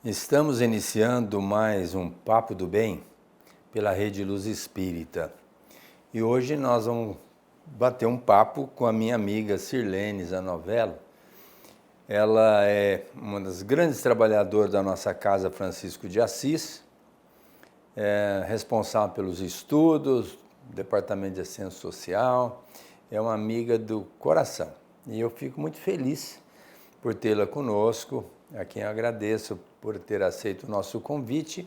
Estamos iniciando mais um Papo do Bem pela Rede Luz Espírita. E hoje nós vamos bater um papo com a minha amiga Sirlene Zanovello. Ela é uma das grandes trabalhadoras da nossa Casa Francisco de Assis, é responsável pelos estudos, Departamento de Assistência Social, é uma amiga do coração. E eu fico muito feliz por tê-la conosco, a quem eu agradeço por ter aceito o nosso convite.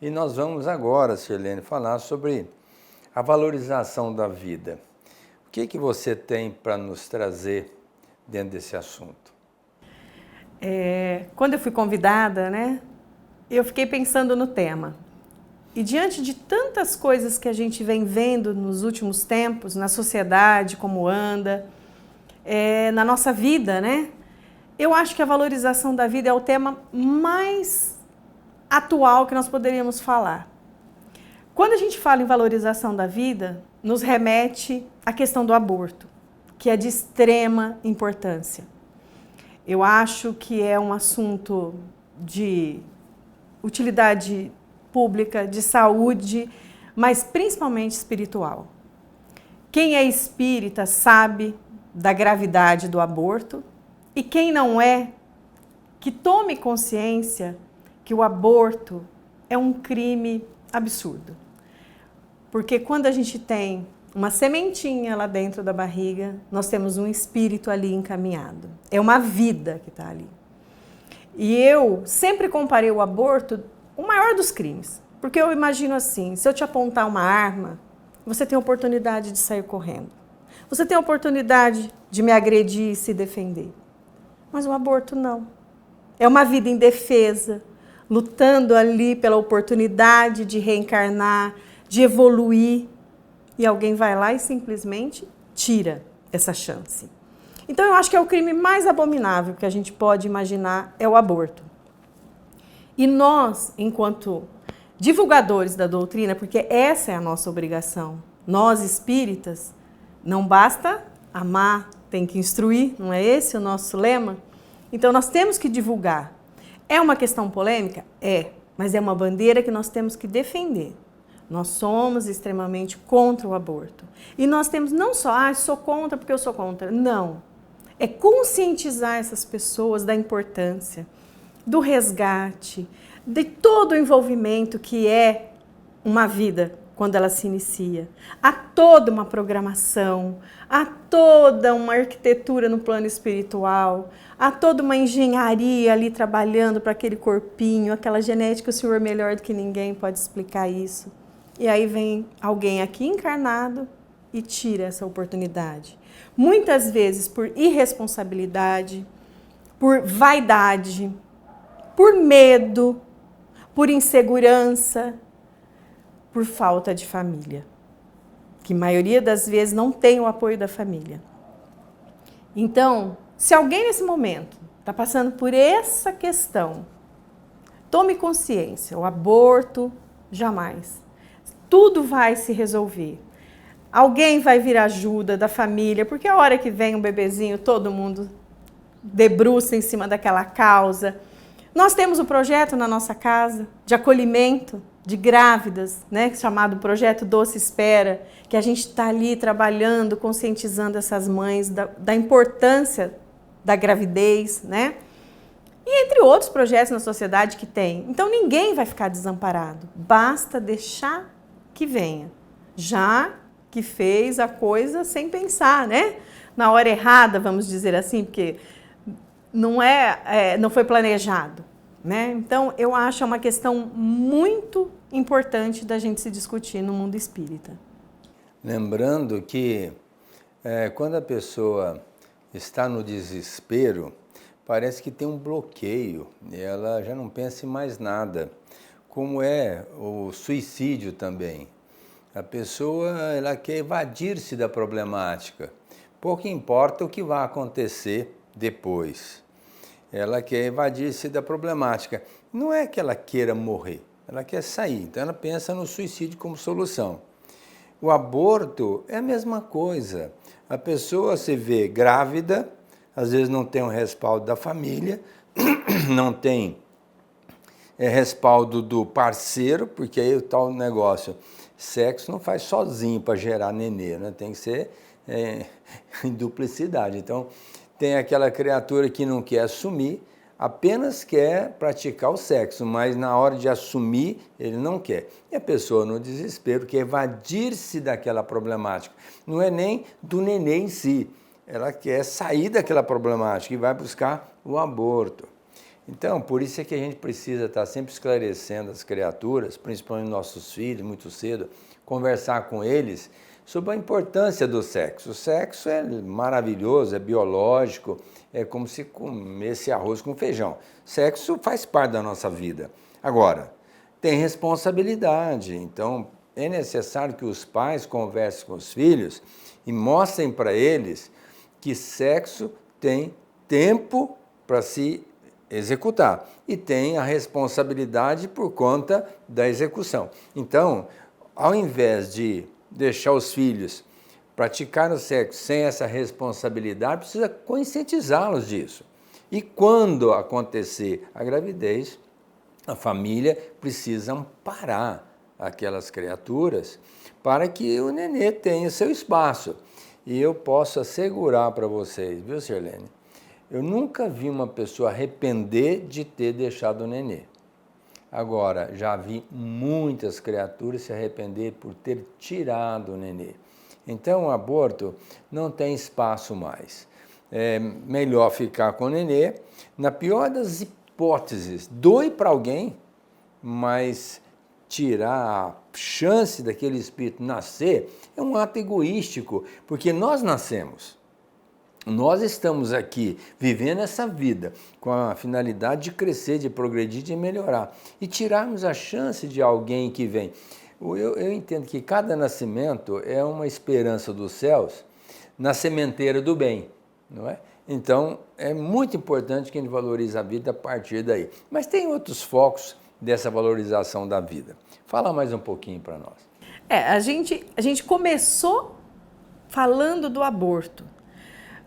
E nós vamos agora, Sirlene, falar sobre a valorização da vida. O que você tem para nos trazer dentro desse assunto? Quando eu fui convidada, eu fiquei pensando no tema. E diante de tantas coisas que a gente vem vendo nos últimos tempos, na sociedade, como anda, na nossa vida, eu acho que a valorização da vida é o tema mais atual que nós poderíamos falar. Quando a gente fala em valorização da vida, nos remete à questão do aborto, que é de extrema importância. Eu acho que é um assunto de utilidade pública, de saúde, mas principalmente espiritual. Quem é espírita sabe da gravidade do aborto e quem não é, que tome consciência que o aborto é um crime absurdo. Porque quando a gente tem uma sementinha lá dentro da barriga, nós temos um espírito ali encaminhado. É uma vida que está ali. E eu sempre comparei o aborto o maior dos crimes. Porque eu imagino assim, se eu te apontar uma arma, você tem a oportunidade de sair correndo. Você tem a oportunidade de me agredir e se defender. Mas o aborto não. É uma vida indefesa, lutando ali pela oportunidade de reencarnar, de evoluir. E alguém vai lá e simplesmente tira essa chance. Então eu acho que é o crime mais abominável que a gente pode imaginar é o aborto. E nós, enquanto divulgadores da doutrina, porque essa é a nossa obrigação, nós espíritas, não basta amar, tem que instruir, não é esse o nosso lema? Então nós temos que divulgar. É uma questão polêmica? É, mas é uma bandeira que nós temos que defender. Nós somos extremamente contra o aborto. E nós temos não só, sou contra porque eu sou contra. Não. É conscientizar essas pessoas da importância, do resgate, de todo o envolvimento que é uma vida quando ela se inicia. Há toda uma programação, há toda uma arquitetura no plano espiritual, há toda uma engenharia ali trabalhando para aquele corpinho, aquela genética, o senhor melhor do que ninguém pode explicar isso. E aí vem alguém aqui encarnado e tira essa oportunidade. Muitas vezes por irresponsabilidade, por vaidade, por medo, por insegurança, por falta de família, que a maioria das vezes não tem o apoio da família. Então, se alguém nesse momento está passando por essa questão, tome consciência, o aborto, jamais. Tudo vai se resolver. Alguém vai vir ajuda da família, porque a hora que vem um bebezinho, todo mundo debruça em cima daquela causa. Nós temos um projeto na nossa casa de acolhimento de grávidas, chamado Projeto Doce Espera, que a gente está ali trabalhando, conscientizando essas mães da importância da gravidez, E entre outros projetos na sociedade que tem. Então ninguém vai ficar desamparado, basta deixar que venha. Já que fez a coisa sem pensar, Na hora errada, vamos dizer assim, porque não foi planejado, Então, eu acho uma questão muito importante da gente se discutir no mundo espírita. Lembrando que quando a pessoa está no desespero, parece que tem um bloqueio e ela já não pensa em mais nada, como é o suicídio também. A pessoa ela quer evadir-se da problemática, pouco importa o que vai acontecer depois. Ela quer evadir-se da problemática. Não é que ela queira morrer, ela quer sair. Então ela pensa no suicídio como solução. O aborto é a mesma coisa. A pessoa se vê grávida, às vezes não tem um respaldo da família, não tem respaldo do parceiro, porque aí o tal negócio, sexo não faz sozinho para gerar nenê, né? Tem que ser em duplicidade. Então, tem aquela criatura que não quer assumir, apenas quer praticar o sexo, mas na hora de assumir, ele não quer. E a pessoa, no desespero, quer evadir-se daquela problemática. Não é nem do nenê em si, ela quer sair daquela problemática e vai buscar o aborto. Então, por isso é que a gente precisa estar sempre esclarecendo as criaturas, principalmente nossos filhos, muito cedo, conversar com eles sobre a importância do sexo. O sexo é maravilhoso, é biológico, é como se comesse arroz com feijão. Sexo faz parte da nossa vida. Agora, tem responsabilidade, então é necessário que os pais conversem com os filhos e mostrem para eles que sexo tem tempo para se executar e tem a responsabilidade por conta da execução. Então, ao invés de deixar os filhos praticar o sexo sem essa responsabilidade, precisa conscientizá-los disso. E quando acontecer a gravidez, a família precisa amparar aquelas criaturas para que o nenê tenha seu espaço. E eu posso assegurar para vocês, viu, Sirlene? Eu nunca vi uma pessoa arrepender de ter deixado o nenê. Agora, já vi muitas criaturas se arrepender por ter tirado o nenê. Então, o aborto não tem espaço mais. É melhor ficar com o nenê. Na pior das hipóteses, doe para alguém, mas tirar a chance daquele espírito nascer é um ato egoístico, porque nós nascemos. Nós estamos aqui vivendo essa vida com a finalidade de crescer, de progredir, de melhorar. E tirarmos a chance de alguém que vem. Eu entendo que cada nascimento é uma esperança dos céus na sementeira do bem, não é? Então, é muito importante que a gente valorize a vida a partir daí. Mas tem outros focos dessa valorização da vida. Fala mais um pouquinho para nós. A gente começou falando do aborto.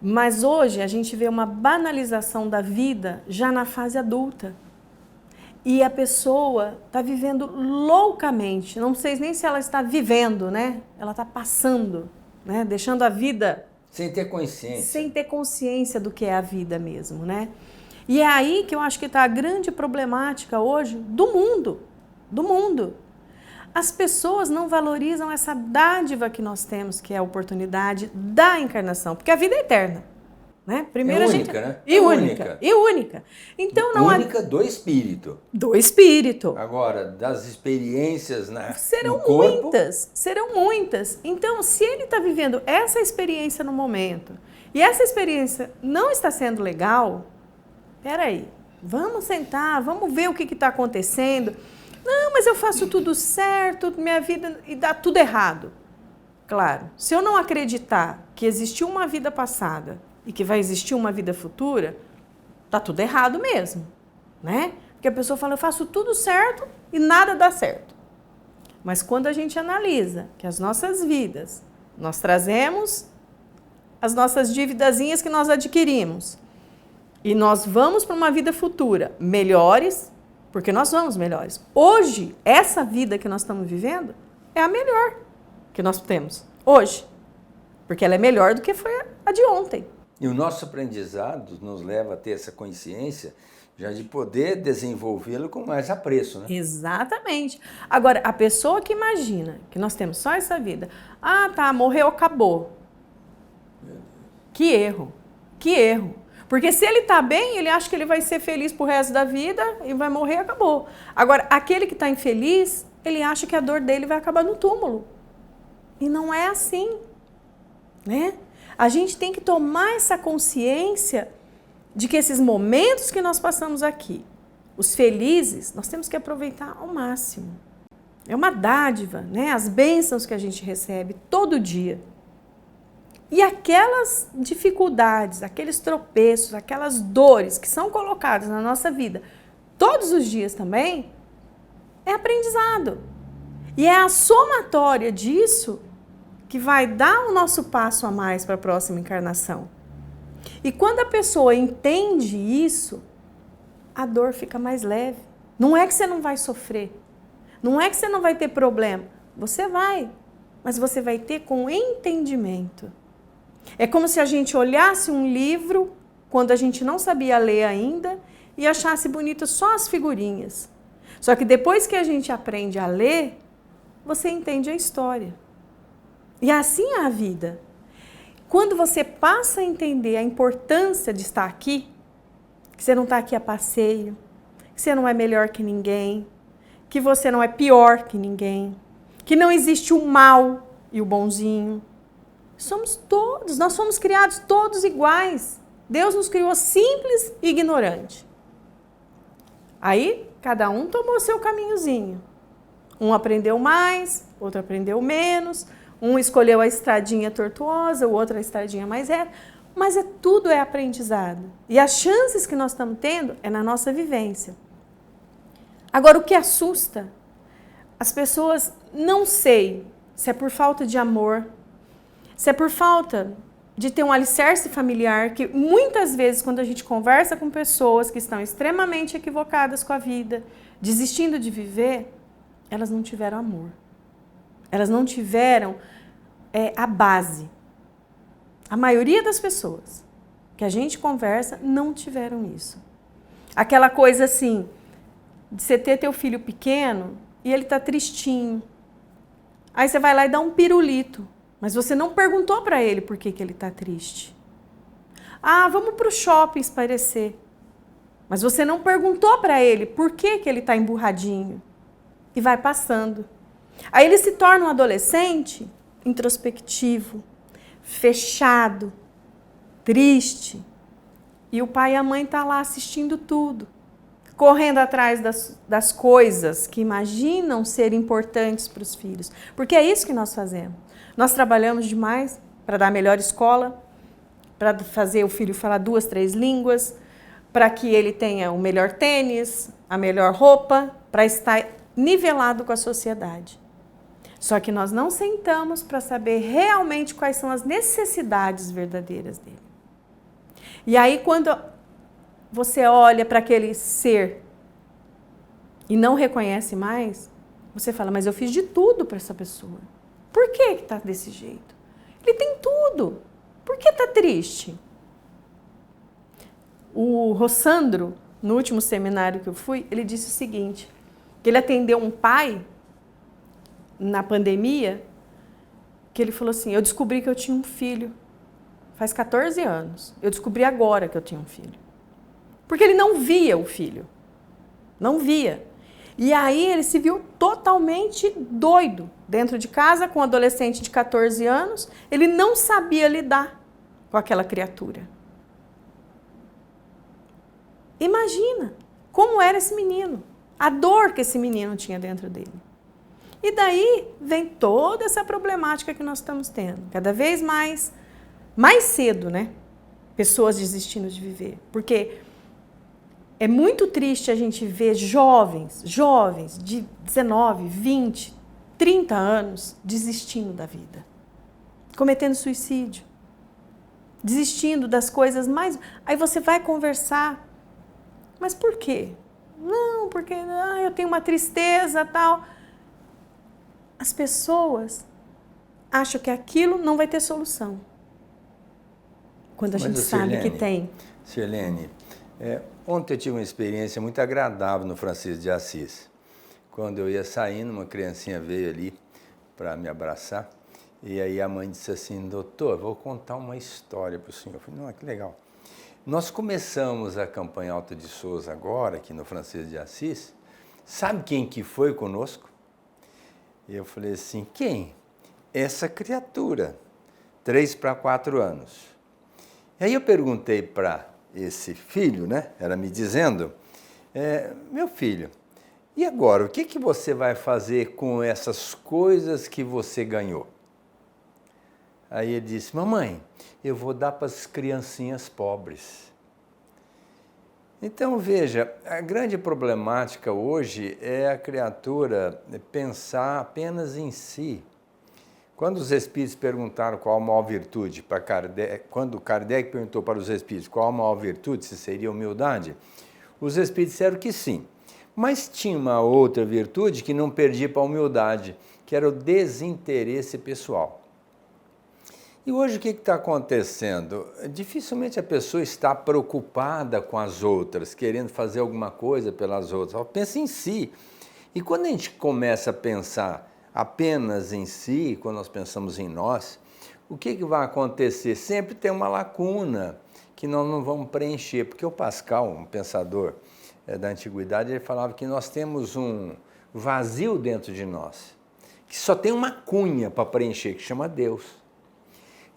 Mas hoje a gente vê uma banalização da vida já na fase adulta. E a pessoa está vivendo loucamente, não sei nem se ela está vivendo, né? Ela está passando, né? Deixando a vida... Sem ter consciência. Sem ter consciência do que é a vida mesmo, né? E é aí que eu acho que está a grande problemática hoje do mundo. Do mundo. As pessoas não valorizam essa dádiva que nós temos, que é a oportunidade da encarnação, porque a vida é eterna, né? Primeiro é única, né? E única. E única. Então não única do espírito. Do espírito. Agora, das experiências no corpo... Serão muitas. Então, se ele está vivendo essa experiência no momento, e essa experiência não está sendo legal, peraí, vamos sentar, vamos ver o que está acontecendo. Não, mas eu faço tudo certo, minha vida, e dá tudo errado. Claro, se eu não acreditar que existiu uma vida passada e que vai existir uma vida futura, tá tudo errado mesmo, né? Porque a pessoa fala, eu faço tudo certo e nada dá certo. Mas quando a gente analisa que as nossas vidas, nós trazemos as nossas dívidazinhas que nós adquirimos e nós vamos para uma vida futura melhores, porque nós vamos melhores. Hoje, essa vida que nós estamos vivendo é a melhor que nós temos hoje. Porque ela é melhor do que foi a de ontem. E o nosso aprendizado nos leva a ter essa consciência já de poder desenvolvê-lo com mais apreço, né? Exatamente. Agora, a pessoa que imagina que nós temos só essa vida, tá, morreu, acabou. Que erro. Que erro. Porque se ele está bem, ele acha que ele vai ser feliz pro resto da vida e vai morrer e acabou. Agora, aquele que está infeliz, ele acha que a dor dele vai acabar no túmulo. E não é assim, né? A gente tem que tomar essa consciência de que esses momentos que nós passamos aqui, os felizes, nós temos que aproveitar ao máximo. É uma dádiva, né? As bênçãos que a gente recebe todo dia. E aquelas dificuldades, aqueles tropeços, aquelas dores que são colocadas na nossa vida todos os dias também, é aprendizado. E é a somatória disso que vai dar o nosso passo a mais para a próxima encarnação. E quando a pessoa entende isso, a dor fica mais leve. Não é que você não vai sofrer. Não é que você não vai ter problema. Você vai, mas você vai ter com entendimento. É como se a gente olhasse um livro quando a gente não sabia ler ainda e achasse bonito só as figurinhas. Só que depois que a gente aprende a ler, você entende a história. E assim é a vida. Quando você passa a entender a importância de estar aqui, que você não está aqui a passeio, que você não é melhor que ninguém, que você não é pior que ninguém, que não existe o mal e o bonzinho. Nós somos criados todos iguais. Deus nos criou simples e ignorante. Aí, cada um tomou seu caminhozinho. Um aprendeu mais, outro aprendeu menos, um escolheu a estradinha tortuosa, o outro a estradinha mais reta, mas tudo é aprendizado. E as chances que nós estamos tendo é na nossa vivência. Agora, o que assusta, as pessoas, não sei se é por falta de amor, se é por falta de ter um alicerce familiar, que muitas vezes quando a gente conversa com pessoas que estão extremamente equivocadas com a vida, desistindo de viver, elas não tiveram amor. Elas não tiveram a base. A maioria das pessoas que a gente conversa não tiveram isso. Aquela coisa assim, de você ter teu filho pequeno e ele tá tristinho. Aí você vai lá e dá um pirulito, mas você não perguntou para ele por que ele tá triste. Ah, vamos pro shopping espairecer. Mas você não perguntou para ele por que ele tá emburradinho. E vai passando. Aí ele se torna um adolescente introspectivo, fechado, triste. E o pai e a mãe tá lá assistindo tudo. Correndo atrás das coisas que imaginam ser importantes para os filhos. Porque é isso que nós fazemos. Nós trabalhamos demais para dar a melhor escola, para fazer o filho falar 2, 3 línguas, para que ele tenha o melhor tênis, a melhor roupa, para estar nivelado com a sociedade. Só que nós não sentamos para saber realmente quais são as necessidades verdadeiras dele. E aí, quando você olha para aquele ser e não reconhece mais, você fala, mas eu fiz de tudo para essa pessoa. Por que está desse jeito? Ele tem tudo. Por que está triste? O Rossandro, no último seminário que eu fui, ele disse o seguinte, que ele atendeu um pai na pandemia, que ele falou assim, eu descobri que eu tinha um filho faz 14 anos. Eu descobri agora que eu tinha um filho. Porque ele não via o filho. Não via. E aí ele se viu totalmente doido dentro de casa com um adolescente de 14 anos. Ele não sabia lidar com aquela criatura. Imagina como era esse menino. A dor que esse menino tinha dentro dele. E daí vem toda essa problemática que nós estamos tendo. Cada vez mais cedo, né? Pessoas desistindo de viver. Porque é muito triste a gente ver jovens de 19, 20, 30 anos desistindo da vida. Cometendo suicídio. Desistindo das coisas mais... Aí você vai conversar. Mas por quê? Não, porque eu tenho uma tristeza e tal. As pessoas acham que aquilo não vai ter solução. Quando a gente sabe que tem. Sirlene, ontem eu tive uma experiência muito agradável no Francisco de Assis. Quando eu ia saindo, uma criancinha veio ali para me abraçar. E aí a mãe disse assim, doutor, vou contar uma história para o senhor. Eu falei, não, que legal. Nós começamos a campanha Alta de Souza agora, aqui no Francisco de Assis. Sabe quem que foi conosco? E eu falei assim, quem? Essa criatura, 3 para 4 anos. E aí eu perguntei para esse filho, né? Ela me dizendo, meu filho, e agora, o que você vai fazer com essas coisas que você ganhou? Aí ele disse, mamãe, eu vou dar para as criancinhas pobres. Então, veja, a grande problemática hoje é a criatura pensar apenas em si. Quando os espíritos perguntaram qual a maior virtude para Kardec, quando Kardec perguntou para os espíritos qual a maior virtude, se seria humildade, os espíritos disseram que sim. Mas tinha uma outra virtude que não perdia para a humildade, que era o desinteresse pessoal. E hoje o que está acontecendo? Dificilmente a pessoa está preocupada com as outras, querendo fazer alguma coisa pelas outras. Ela pensa em si. E quando a gente começa a pensar apenas em si, quando nós pensamos em nós, o que vai acontecer? Sempre tem uma lacuna que nós não vamos preencher. Porque o Pascal, um pensador da antiguidade, ele falava que nós temos um vazio dentro de nós, que só tem uma cunha para preencher, que chama Deus.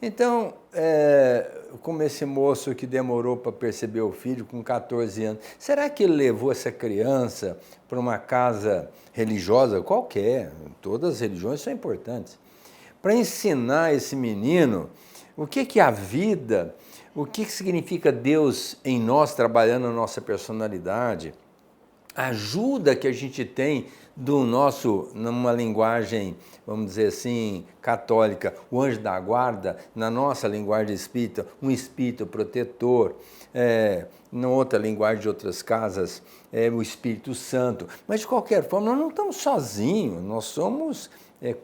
Então, como esse moço que demorou para perceber o filho com 14 anos, será que ele levou essa criança para uma casa religiosa qualquer? Todas as religiões são importantes. Para ensinar esse menino o que é a vida, o que significa Deus em nós, trabalhando a nossa personalidade, a ajuda que a gente tem do nosso, numa linguagem, vamos dizer assim, católica, o anjo da guarda, na nossa linguagem espírita, um espírito protetor, na outra linguagem de outras casas, o Espírito Santo. Mas, de qualquer forma, nós não estamos sozinhos, nós somos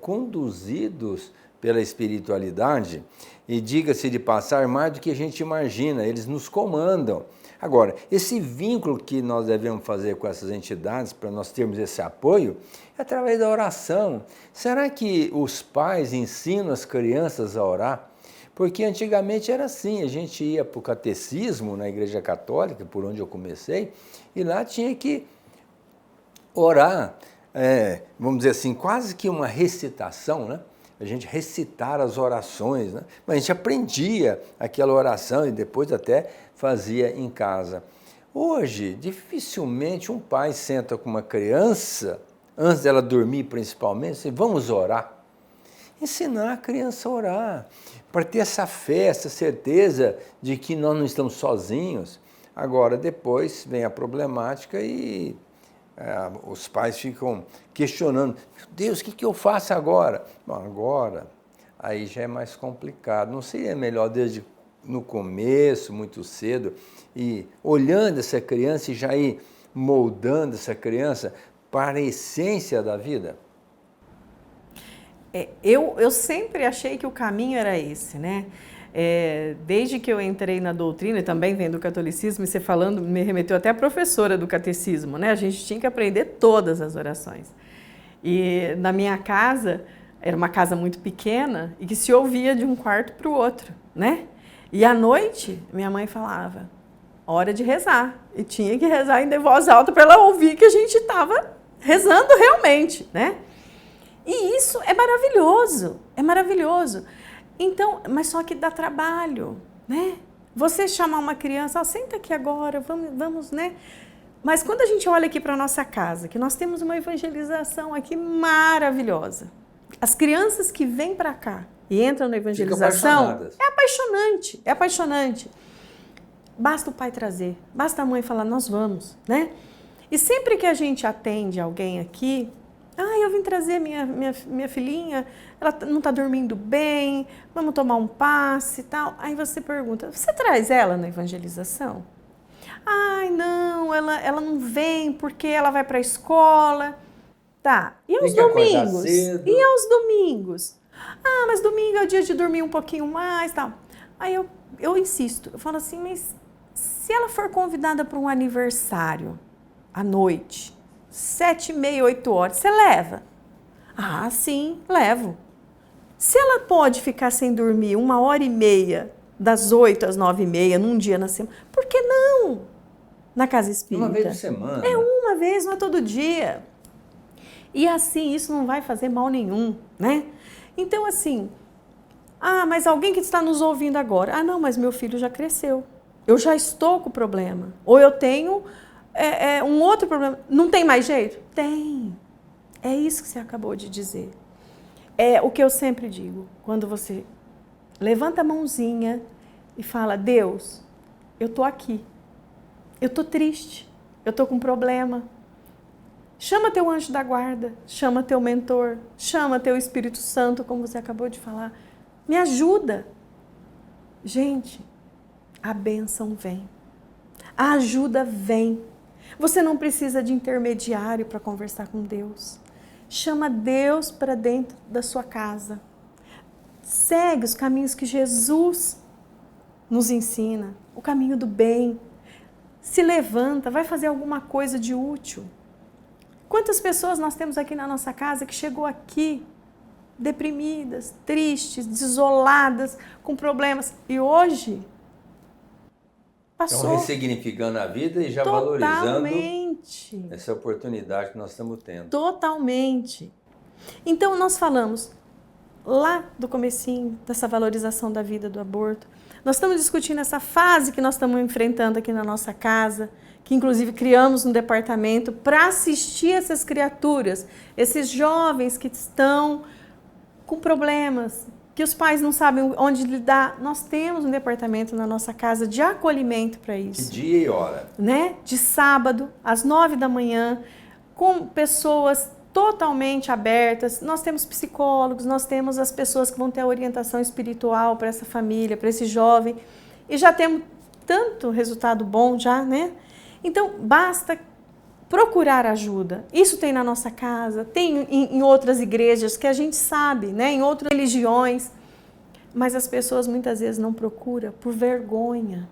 conduzidos pela espiritualidade e, diga-se de passar, mais do que a gente imagina, eles nos comandam. Agora, esse vínculo que nós devemos fazer com essas entidades, para nós termos esse apoio, é através da oração. Será que os pais ensinam as crianças a orar? Porque antigamente era assim, a gente ia para o catecismo na Igreja Católica, por onde eu comecei, e lá tinha que orar, vamos dizer assim, quase que uma recitação, né? A gente recitar as orações, né? Mas a gente aprendia aquela oração e depois até fazia em casa. Hoje, dificilmente um pai senta com uma criança, antes dela dormir principalmente, assim, vamos orar. Ensinar a criança a orar, para ter essa fé, essa certeza de que nós não estamos sozinhos. Agora, depois vem a problemática e os pais ficam questionando, meu Deus, o que eu faço agora? Bom, agora, aí já é mais complicado. Não seria melhor desde no começo, muito cedo, e olhando essa criança e já ir moldando essa criança para a essência da vida? Eu sempre achei que o caminho era esse, né? Desde que eu entrei na doutrina e também vendo o catolicismo, e você falando, me remeteu até a professora do catecismo, né? A gente tinha que aprender todas as orações. E na minha casa, era uma casa muito pequena e que se ouvia de um quarto para o outro, né? E à noite, minha mãe falava, hora de rezar. E tinha que rezar em voz alta para ela ouvir que a gente estava rezando realmente, né? E isso é maravilhoso, é maravilhoso. Então, mas só que dá trabalho, né? Você chamar uma criança, senta aqui agora, vamos, né? Mas quando a gente olha aqui para a nossa casa, que nós temos uma evangelização aqui maravilhosa. As crianças que vêm para cá e entram na evangelização, é apaixonante. Basta o pai trazer, basta a mãe falar, nós vamos, né? E sempre que a gente atende alguém aqui, eu vim trazer minha filhinha, ela não está dormindo bem, vamos tomar um passe e tal. Aí você pergunta, você traz ela na evangelização? Não, ela não vem porque ela vai para a escola. Tá, e aos domingos? E aos domingos? Mas domingo é o dia de dormir um pouquinho mais e tal. Aí eu insisto, eu falo assim, mas se ela for convidada para um aniversário à noite, 7h30, 8 horas, você leva? Sim, levo. Se ela pode ficar sem dormir 1h30, das 8 às 9h30, num dia na semana, por que não? Na casa espírita. Uma vez por semana. Uma vez, não é todo dia. E assim, isso não vai fazer mal nenhum, né? Então, assim, mas alguém que está nos ouvindo agora, não, mas meu filho já cresceu. Eu já estou com o problema. Ou eu tenho um outro problema. Não tem mais jeito? Tem. É isso que você acabou de dizer. É o que eu sempre digo. Quando você levanta a mãozinha e fala, Deus, eu estou aqui. Eu estou triste. Eu estou com um problema. Chama teu anjo da guarda. Chama teu mentor. Chama teu Espírito Santo, como você acabou de falar. Me ajuda. Gente, a bênção vem. A ajuda vem. Você não precisa de intermediário para conversar com Deus. Chama Deus para dentro da sua casa. Segue os caminhos que Jesus nos ensina, o caminho do bem. Se levanta, vai fazer alguma coisa de útil. Quantas pessoas nós temos aqui na nossa casa que chegou aqui deprimidas, tristes, desoladas, com problemas, e hoje passou. Estão ressignificando a vida e já valorizando essa oportunidade que nós estamos tendo. Totalmente. Então nós falamos lá do comecinho dessa valorização da vida, do aborto. Nós estamos discutindo essa fase que nós estamos enfrentando aqui na nossa casa, que inclusive criamos um departamento para assistir essas criaturas, esses jovens que estão com problemas, que os pais não sabem onde lidar. Nós temos um departamento na nossa casa de acolhimento para isso. Que dia e hora? Né? De sábado, às 9 da manhã, com pessoas totalmente abertas. Nós temos psicólogos, nós temos as pessoas que vão ter a orientação espiritual para essa família, para esse jovem. E já temos tanto resultado bom já, né? Então, basta procurar ajuda. Isso tem na nossa casa, tem em outras igrejas que a gente sabe, né? Em outras religiões. Mas as pessoas muitas vezes não procuram por vergonha,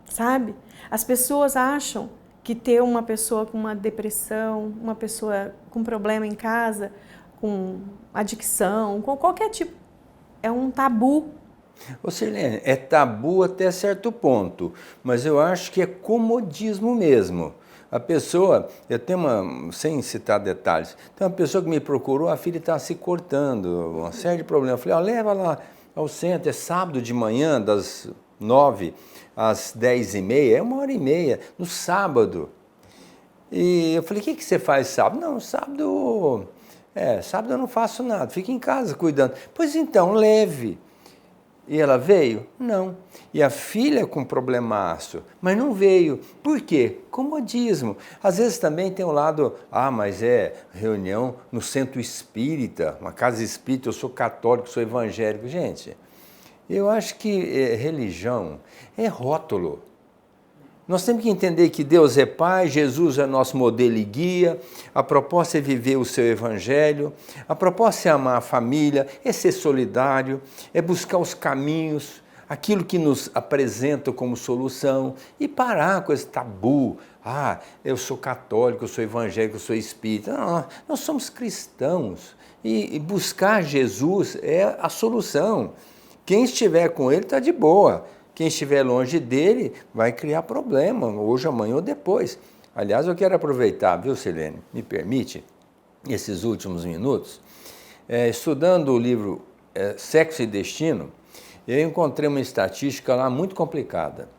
sabe? As pessoas acham que ter uma pessoa com uma depressão, uma pessoa com problema em casa, com adicção, com qualquer tipo, é um tabu. Ô Sirlene, é tabu até certo ponto, mas eu acho que é comodismo mesmo. A pessoa, eu tenho uma, sem citar detalhes, tem uma pessoa que me procurou, a filha está se cortando, uma série de problemas. Eu falei, leva lá ao centro, é sábado de manhã, das 9 às 10h30, é 1h30, no sábado. E eu falei, o que você faz sábado? Não, sábado eu não faço nada, fico em casa cuidando. Pois então, leve. E ela veio? Não. E a filha com problemaço, mas não veio. Por quê? Comodismo. Às vezes também tem o lado, mas é reunião no centro espírita, uma casa espírita, eu sou católico, sou evangélico. Gente, eu acho que religião é rótulo. Nós temos que entender que Deus é Pai, Jesus é nosso modelo e guia, a proposta é viver o seu evangelho, a proposta é amar a família, é ser solidário, é buscar os caminhos, aquilo que nos apresenta como solução e parar com esse tabu. Eu sou católico, eu sou evangélico, eu sou espírita. Não, nós somos cristãos e buscar Jesus é a solução. Quem estiver com ele está de boa. Quem estiver longe dele vai criar problema, hoje, amanhã ou depois. Aliás, eu quero aproveitar, viu, Sirlene, me permite, esses últimos minutos, estudando o livro Sexo e Destino, eu encontrei uma estatística lá muito complicada.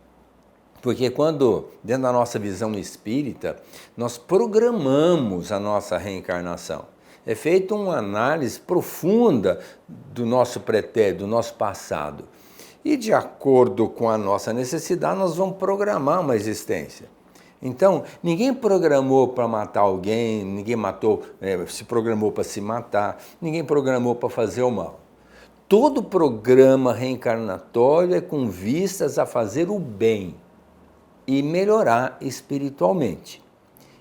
Porque quando, dentro da nossa visão espírita, nós programamos a nossa reencarnação. É feita uma análise profunda do nosso pretérito, do nosso passado. E de acordo com a nossa necessidade, nós vamos programar uma existência. Então, ninguém programou para matar alguém, ninguém se programou para se matar, ninguém programou para fazer o mal. Todo programa reencarnatório é com vistas a fazer o bem e melhorar espiritualmente.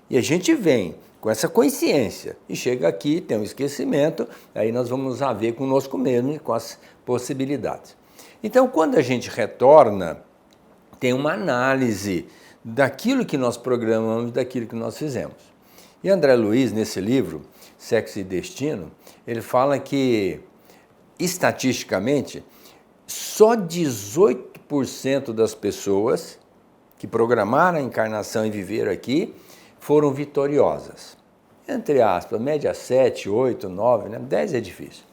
E a gente vem com essa consciência e chega aqui, tem um esquecimento, aí nós vamos nos haver conosco mesmo e com as possibilidades. Então, quando a gente retorna, tem uma análise daquilo que nós programamos, daquilo que nós fizemos. E André Luiz, nesse livro, Sexo e Destino, ele fala que, estatisticamente, só 18% das pessoas que programaram a encarnação e viveram aqui foram vitoriosas. Entre aspas, média 7, 8, 9, 10 é difícil.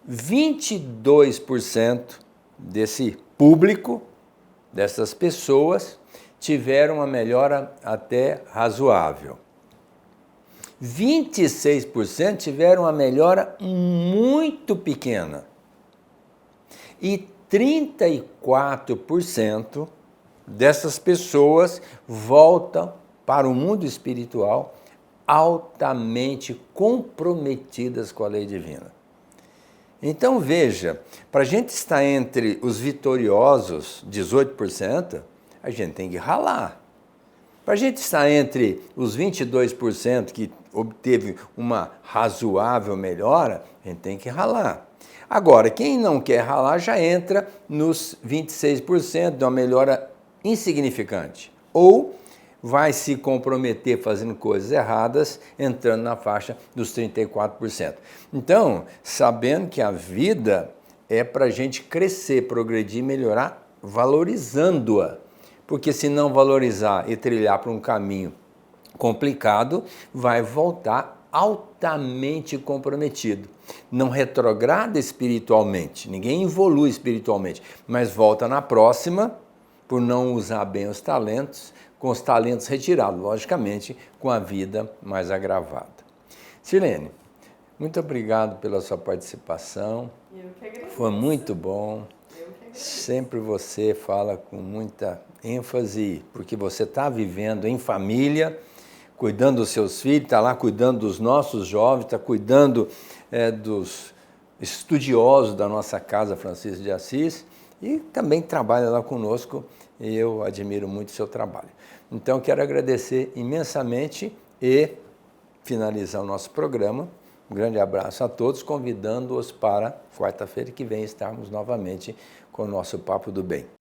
22% desse público, dessas pessoas, tiveram uma melhora até razoável. 26% tiveram uma melhora muito pequena. E 34% dessas pessoas voltam para o mundo espiritual altamente comprometidas com a lei divina. Então veja, para a gente estar entre os vitoriosos, 18%, a gente tem que ralar. Para a gente estar entre os 22% que obteve uma razoável melhora, a gente tem que ralar. Agora, quem não quer ralar já entra nos 26% de uma melhora insignificante. Ou vai se comprometer fazendo coisas erradas, entrando na faixa dos 34%. Então, sabendo que a vida é para a gente crescer, progredir, melhorar, valorizando-a. Porque se não valorizar e trilhar para um caminho complicado, vai voltar altamente comprometido. Não retrograda espiritualmente, ninguém evolui espiritualmente, mas volta na próxima por não usar bem os talentos, com os talentos retirados, logicamente, com a vida mais agravada. Sirlene, muito obrigado pela sua participação. Eu que agradeço. Foi muito bom. Eu que agradeço. Sempre você fala com muita ênfase, porque você está vivendo em família, cuidando dos seus filhos, está lá cuidando dos nossos jovens, está cuidando dos estudiosos da nossa casa Francisco de Assis e também trabalha lá conosco e eu admiro muito o seu trabalho. Então, quero agradecer imensamente e finalizar o nosso programa. Um grande abraço a todos, convidando-os para quarta-feira que vem estarmos novamente com o nosso Papo do Bem.